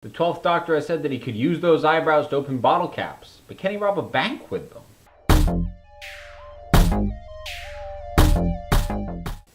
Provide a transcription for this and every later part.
The 12th Doctor has said that he could use those eyebrows to open bottle caps, but can he rob a bank with them?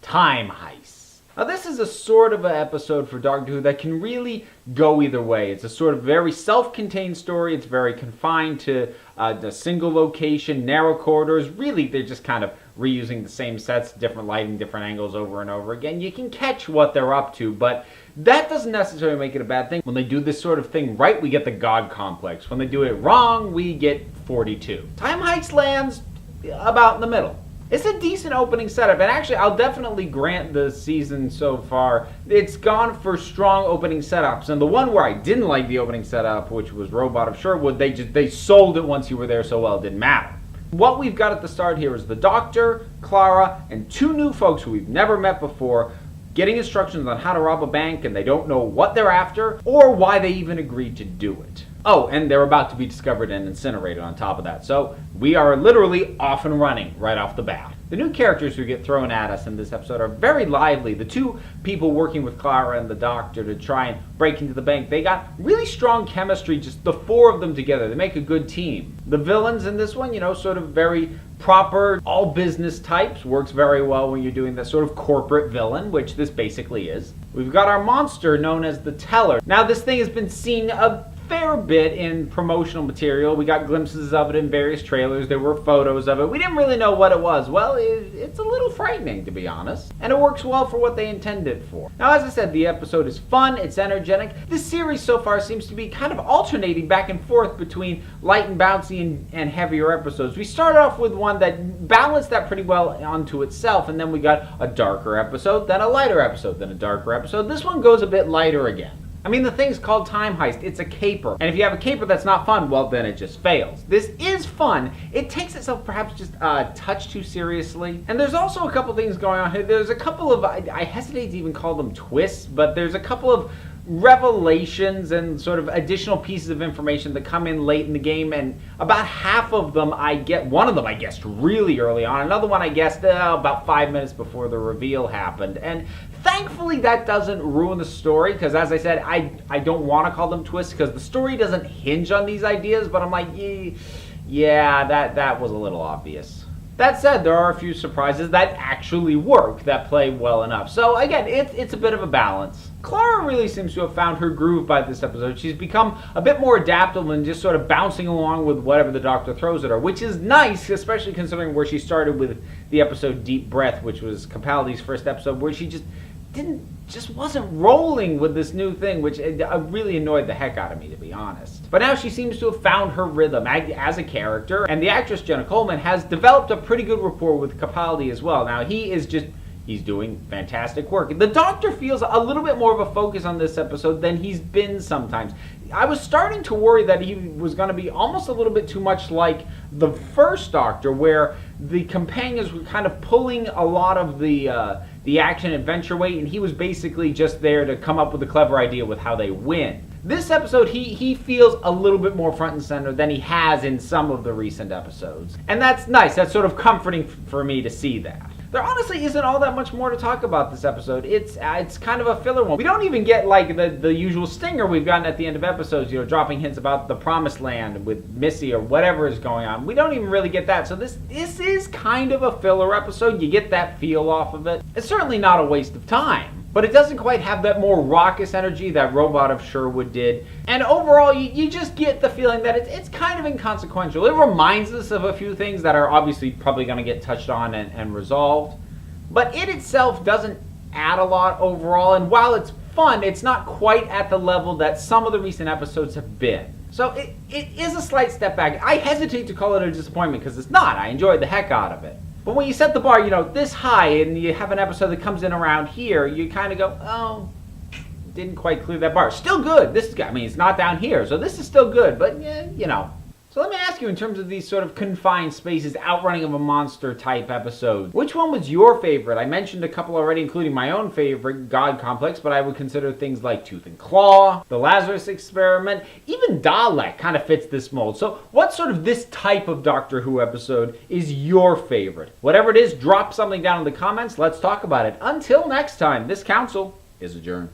Time Heist. Now this is a sort of an episode for Doctor Who that can really go either way. It's a sort of very self-contained story. It's very confined to a single location, narrow corridors. Really, they're just kind of reusing the same sets, different lighting, different angles over and over again. You can catch what they're up to, but that doesn't necessarily make it a bad thing. When they do this sort of thing right, we get the God complex. When they do it wrong, we get 42. Time Heist lands about in the middle. It's a decent opening setup, and actually I'll definitely grant the season so far, it's gone for strong opening setups. And the one where I didn't like the opening setup, which was Robot of Sherwood, they sold it once you were there so well it didn't matter. What we've got at the start here is the Doctor, Clara, and two new folks who we've never met before getting instructions on how to rob a bank, and they don't know what they're after or why they even agreed to do it. Oh, and they're about to be discovered and incinerated on top of that. So we are literally off and running right off the bat. The new characters who get thrown at us in this episode are very lively. The two people working with Clara and the Doctor to try and break into the bank, they got really strong chemistry, just the four of them together. They make a good team. The villains in this one, sort of very proper, all business types. Works very well when you're doing that sort of corporate villain, which this basically is. We've got our monster known as the Teller. Now this thing has been seen a fair bit in promotional material. We got glimpses of it in various trailers. There were photos of it. We didn't really know what it was. Well, it's a little frightening, to be honest. And it works well for what they intended it for. Now, as I said, the episode is fun. It's energetic. This series so far seems to be kind of alternating back and forth between light and bouncy and heavier episodes. We started off with one that balanced that pretty well onto itself, and then we got a darker episode, then a lighter episode, then a darker episode. This one goes a bit lighter again. I mean, the thing's called Time Heist. It's a caper. And if you have a caper that's not fun, well, then it just fails. This is fun. It takes itself perhaps just a touch too seriously. And there's also a couple things going on here. There's a couple of, I hesitate to even call them twists, but there's a couple of revelations and sort of additional pieces of information that come in late in the game, and about half of them one of them I guessed really early on, another one I guessed about 5 minutes before the reveal happened. And thankfully that doesn't ruin the story, because as I said, I don't want to call them twists because the story doesn't hinge on these ideas, but I'm like, yeah, that was a little obvious. That said, there are a few surprises that actually work, that play well enough. So again, it's a bit of a balance. Clara really seems to have found her groove by this episode. She's become a bit more adaptable and just sort of bouncing along with whatever the Doctor throws at her, which is nice, especially considering where she started with the episode Deep Breath, which was Capaldi's first episode, where she just wasn't rolling with this new thing, which really annoyed the heck out of me, to be honest. But now she seems to have found her rhythm as a character, and the actress Jenna Coleman has developed a pretty good rapport with Capaldi as well. Now he's doing fantastic work. The Doctor feels a little bit more of a focus on this episode than he's been sometimes. I was starting to worry that he was going to be almost a little bit too much like the first Doctor, where the companions were kind of pulling a lot of the action adventure weight, and he was basically just there to come up with a clever idea with how they win. This episode, he feels a little bit more front and center than he has in some of the recent episodes. And that's nice. That's sort of comforting for me to see that. There honestly isn't all that much more to talk about this episode. It's kind of a filler one. We don't even get like the usual stinger we've gotten at the end of episodes, dropping hints about the Promised Land with Missy or whatever is going on. We don't even really get that. So this is kind of a filler episode. You get that feel off of it. It's certainly not a waste of time, but it doesn't quite have that more raucous energy that Robot of Sherwood did. And overall, you just get the feeling that it's kind of inconsequential. It reminds us of a few things that are obviously probably going to get touched on and resolved. But it itself doesn't add a lot overall. And while it's fun, it's not quite at the level that some of the recent episodes have been. So it is a slight step back. I hesitate to call it a disappointment because it's not. I enjoyed the heck out of it. But when you set the bar, this high, and you have an episode that comes in around here, you kind of go, oh, didn't quite clear that bar. Still good. It's not down here, so this is still good, but, So let me ask you, in terms of these sort of confined spaces, outrunning of a monster type episode, which one was your favorite? I mentioned a couple already, including my own favorite, God Complex, but I would consider things like Tooth and Claw, The Lazarus Experiment, even Dalek kind of fits this mold. So what sort of this type of Doctor Who episode is your favorite? Whatever it is, drop something down in the comments. Let's talk about it. Until next time, this council is adjourned.